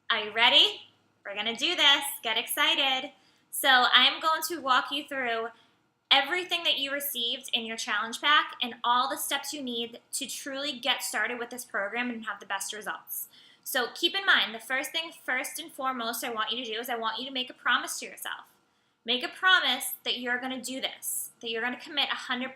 Are you ready? We're going to do this. Get excited. So I'm going to walk you through everything that you received in your challenge pack and all the steps you need to truly get started with this program and have the best results. So keep in mind, the first thing, first and foremost, I want you to do is I want you to make a promise to yourself. Make a promise that you're going to do this, that you're going to commit 100%.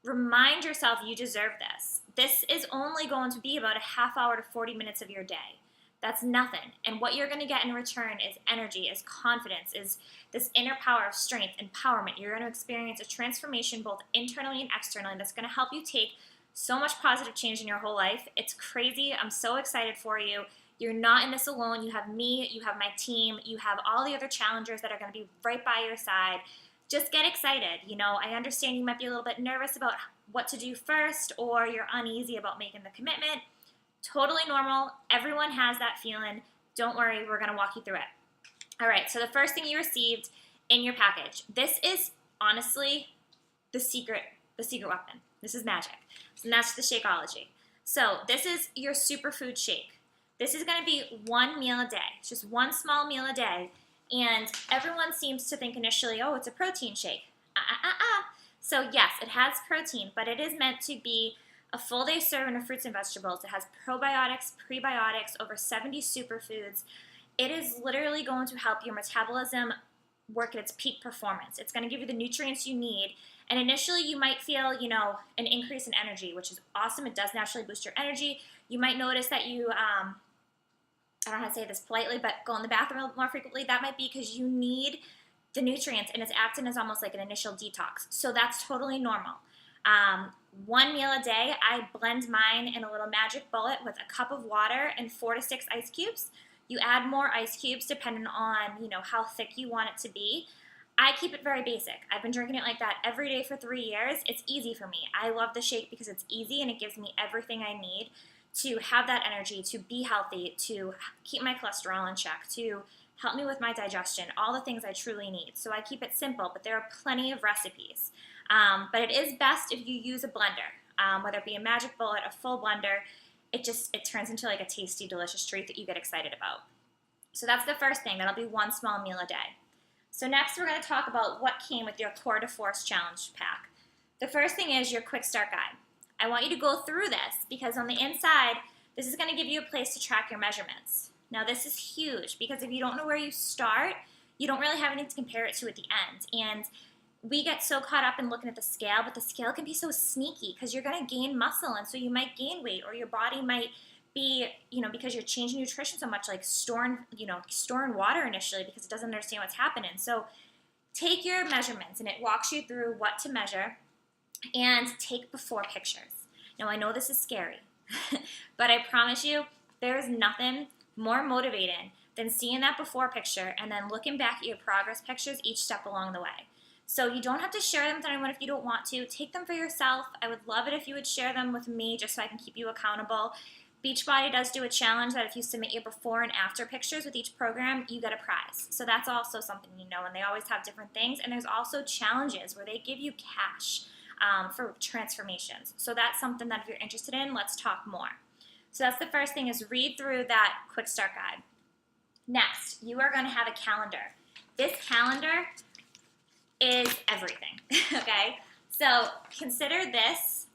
Remind yourself you deserve this. This is only going to be about a half hour to 40 minutes of your day. That's nothing. And what you're going to get in return is energy, is confidence, is this inner power of strength, empowerment. You're going to experience a transformation both internally and externally that's going to help you take so much positive change in your whole life. It's crazy. I'm so excited for you. You're not in this alone. You have me, you have my team, you have all the other challengers that are going to be right by your side. Just get excited. I understand you might be a little bit nervous about what to do first, or you're uneasy about making the commitment. Totally normal. Everyone has that feeling. Don't worry, we're going to walk you through it. All right, so the first thing you received in your package. This is honestly the secret weapon. This is magic. And that's the Shakeology. So this is your superfood shake. This is going to be one meal a day. It's just one small meal a day. And everyone seems to think initially, oh, it's a protein shake. So yes, it has protein, but it is meant to be a full day serving of fruits and vegetables. It has probiotics, prebiotics, over 70 superfoods. It is literally going to help your metabolism work at its peak performance. It's going to give you the nutrients you need. And initially you might feel, an increase in energy, which is awesome. It does naturally boost your energy. You might notice that you, I don't know how to say this politely, but go in the bathroom more frequently. That might be because you need the nutrients and it's acting as almost like an initial detox. So that's totally normal. One meal a day, I blend mine in a little magic bullet with a cup of water and 4 to 6 ice cubes. You add more ice cubes depending on, how thick you want it to be. I keep it very basic. I've been drinking it like that every day for 3 years. It's easy for me. I love the shake because it's easy and it gives me everything I need to have that energy, to be healthy, to keep my cholesterol in check, to help me with my digestion, all the things I truly need. So I keep it simple, but there are plenty of recipes. But it is best if you use a blender, whether it be a magic bullet, a full blender. It turns into like a tasty, delicious treat that you get excited about. So that's the first thing. That'll be one small meal a day. So next we're going to talk about what came with your Tour de Force Challenge pack. The first thing is your quick start guide. I want you to go through this because on the inside, this is going to give you a place to track your measurements. Now this is huge because if you don't know where you start, you don't really have anything to compare it to at the end. And we get so caught up in looking at the scale, but the scale can be so sneaky because you're going to gain muscle, and so you might gain weight, or your body might be, because you're changing nutrition so much, like storing water initially because it doesn't understand what's happening. So take your measurements, and it walks you through what to measure, and take before pictures. Now I know this is scary, but I promise you there is nothing more motivating than seeing that before picture and then looking back at your progress pictures each step along the way. So you don't have to share them with anyone if you don't want to. Take them for yourself. I would love it if you would share them with me just so I can keep you accountable. Beachbody does do a challenge that if you submit your before and after pictures with each program, you get a prize. So that's also something and they always have different things. And there's also challenges where they give you cash for transformations. So that's something that if you're interested in, let's talk more. So that's the first thing, is read through that quick start guide. Next, you are going to have a calendar. This calendar is everything, okay? So consider this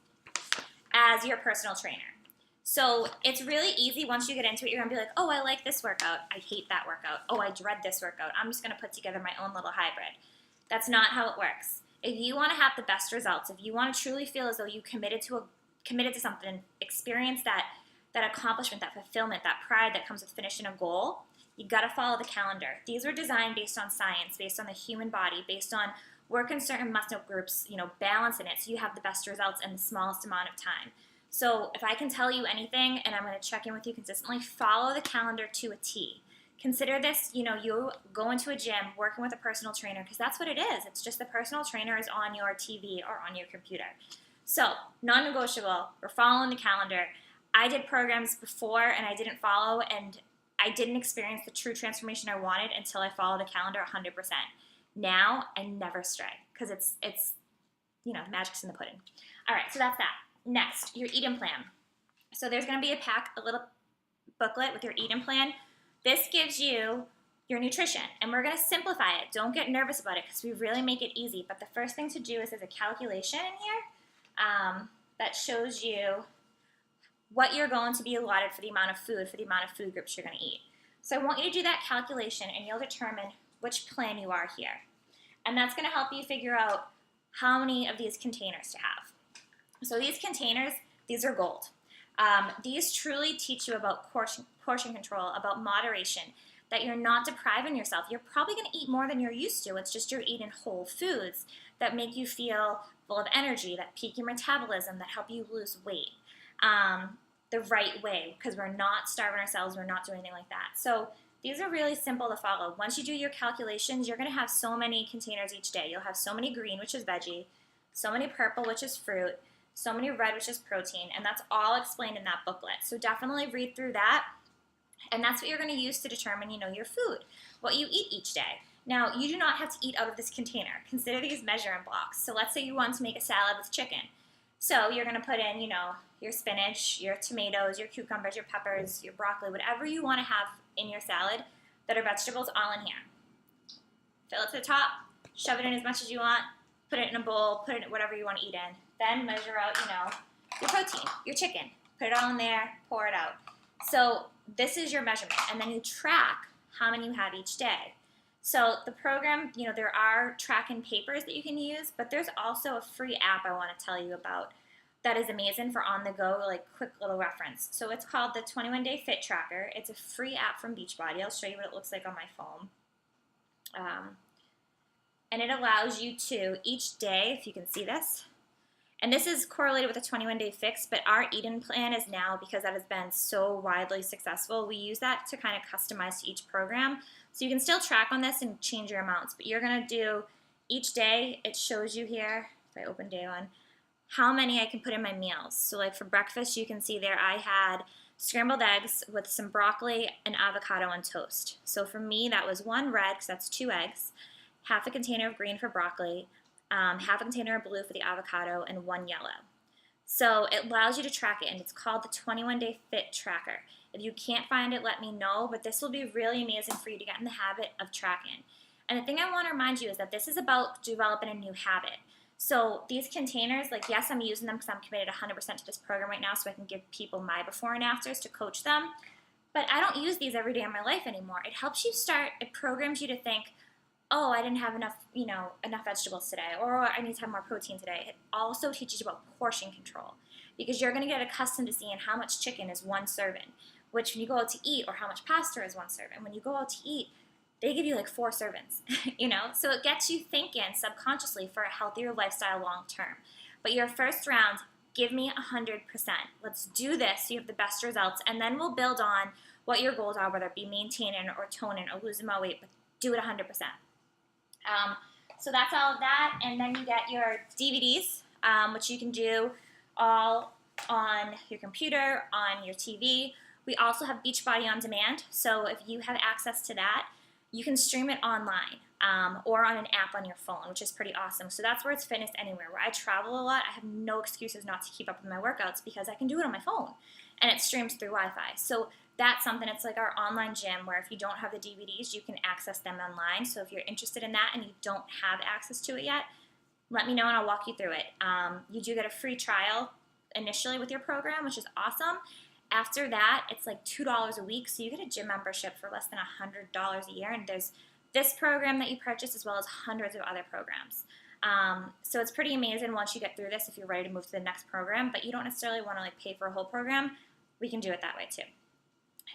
as your personal trainer. So it's really easy once you get into it. You're going to be like, oh, I like this workout. I hate that workout. Oh, I dread this workout. I'm just going to put together my own little hybrid. That's not how it works. If you want to have the best results, if you want to truly feel as though you committed to something, experience that accomplishment, that fulfillment, that pride that comes with finishing a goal, you got to follow the calendar. These were designed based on science, based on the human body, based on working certain muscle groups, balance in it, so you have the best results in the smallest amount of time. So if I can tell you anything, and I'm going to check in with you consistently, follow the calendar to a T. Consider this, you go into a gym working with a personal trainer, because that's what it is. It's just the personal trainer is on your TV or on your computer. So non-negotiable, we're following the calendar. I did programs before and I didn't follow, and I didn't experience the true transformation I wanted until I followed the calendar 100%. Now I never stray because it's the magic's in the pudding. All right, so that's that. Next, your eating plan. So there's going to be a booklet with your eating plan, this gives you your nutrition, and we're going to simplify it. Don't get nervous about it because we really make it easy. But the first thing to do is there's a calculation in here that shows you what you're going to be allotted for the amount of food groups you're going to eat. So I want you to do that calculation, and you'll determine which plan you are here. And that's going to help you figure out how many of these containers to have. So these containers, these are gold. These truly teach you about portion control, about moderation, that you're not depriving yourself. You're probably going to eat more than you're used to. It's just you're eating whole foods that make you feel full of energy, that peak your metabolism, that help you lose weight the right way, because we're not starving ourselves, we're not doing anything like that. So these are really simple to follow. Once you do your calculations, you're going to have so many containers each day. You'll have so many green, which is veggie, so many purple, which is fruit, so many red, which is protein, and that's all explained in that booklet. So definitely read through that, and that's what you're going to use to determine, your food, what you eat each day. Now, you do not have to eat out of this container. Consider these measuring blocks. So let's say you want to make a salad with chicken. So you're going to put in, your spinach, your tomatoes, your cucumbers, your peppers, your broccoli, whatever you want to have in your salad that are vegetables, all in here. Fill it to the top, shove it in as much as you want, put it in a bowl, put it in whatever you want to eat in. Then measure out, your protein, your chicken. Put it all in there, pour it out. So this is your measurement, and then you track how many you have each day. So the program, there are tracking papers that you can use, but there's also a free app I want to tell you about that is amazing for on-the-go, like quick little reference. So it's called the 21 Day Fit Tracker. It's a free app from Beachbody. I'll show you what it looks like on my phone. And it allows you to, each day, if you can see this, and this is correlated with the 21 Day Fix, but our eat-in plan is now, because that has been so widely successful, we use that to kind of customize to each program. So you can still track on this and change your amounts, but you're going to do each day, it shows you here, if I open day one, how many I can put in my meals. So like for breakfast, you can see there I had scrambled eggs with some broccoli and avocado on toast. So for me, that was one red, because that's 2 eggs, half a container of green for broccoli, half a container of blue for the avocado, and 1 yellow. So it allows you to track it, and it's called the 21 Day Fit Tracker. If you can't find it, let me know, but this will be really amazing for you to get in the habit of tracking. And the thing I want to remind you is that this is about developing a new habit. So these containers, like, yes, I'm using them because I'm committed 100% to this program right now so I can give people my before and afters to coach them, but I don't use these every day in my life anymore. It helps you start, it programs you to think, oh, I didn't have enough, enough vegetables today, or I need to have more protein today. It also teaches you about portion control, because you're going to get accustomed to seeing how much chicken is 1 serving, which when you go out to eat, or how much pasta is 1 serving. When you go out to eat, they give you like 4 servings, So it gets you thinking subconsciously for a healthier lifestyle long term. But your first round, give me 100%. Let's do this so you have the best results, and then we'll build on what your goals are, whether it be maintaining or toning or losing more weight, but do it 100%. So that's all of that, and then you get your DVDs, which you can do all on your computer, on your TV. We also have Beachbody On Demand, so if you have access to that, you can stream it online or on an app on your phone, which is pretty awesome. So that's where it's Fitness Anywhere. Where I travel a lot, I have no excuses not to keep up with my workouts because I can do it on my phone, and it streams through Wi-Fi. So that's something, it's like our online gym where if you don't have the DVDs, you can access them online. So if you're interested in that and you don't have access to it yet, let me know and I'll walk you through it. You do get a free trial initially with your program, which is awesome. After that, it's like $2 a week, so you get a gym membership for less than $100 a year, and there's this program that you purchase as well as hundreds of other programs. So it's pretty amazing once you get through this if you're ready to move to the next program, but you don't necessarily want to like pay for a whole program. We can do it that way too.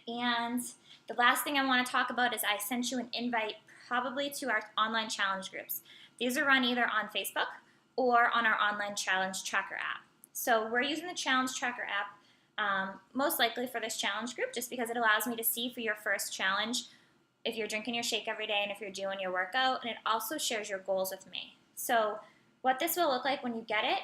And the last thing I want to talk about is I sent you an invite probably to our online challenge groups. These are run either on Facebook or on our online challenge tracker app. So we're using the challenge tracker app most likely for this challenge group just because it allows me to see for your first challenge if you're drinking your shake every day and if you're doing your workout, and it also shares your goals with me. So what this will look like when you get it,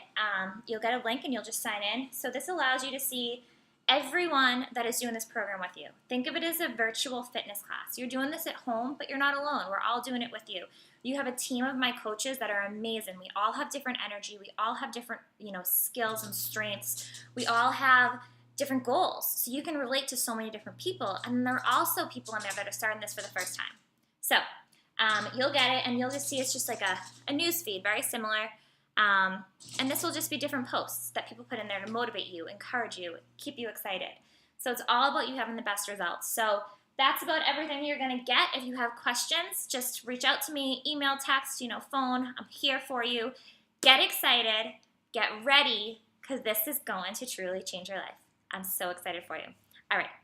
you'll get a link and you'll just sign in. So this allows you to see everyone that is doing this program with you. Think of it as a virtual fitness class. You're doing this at home, but you're not alone. We're all doing it with you. You have a team of my coaches that are amazing. We all have different energy. We all have different, skills and strengths. We all have different goals. So you can relate to so many different people. And there are also people in there that are starting this for the first time. So you'll get it, and you'll just see it's just like a news feed, very similar. And this will just be different posts that people put in there to motivate you, encourage you, keep you excited. So it's all about you having the best results. So that's about everything you're going to get. If you have questions, just reach out to me, email, text, phone. I'm here for you. Get excited. Get ready, because this is going to truly change your life. I'm so excited for you. All right.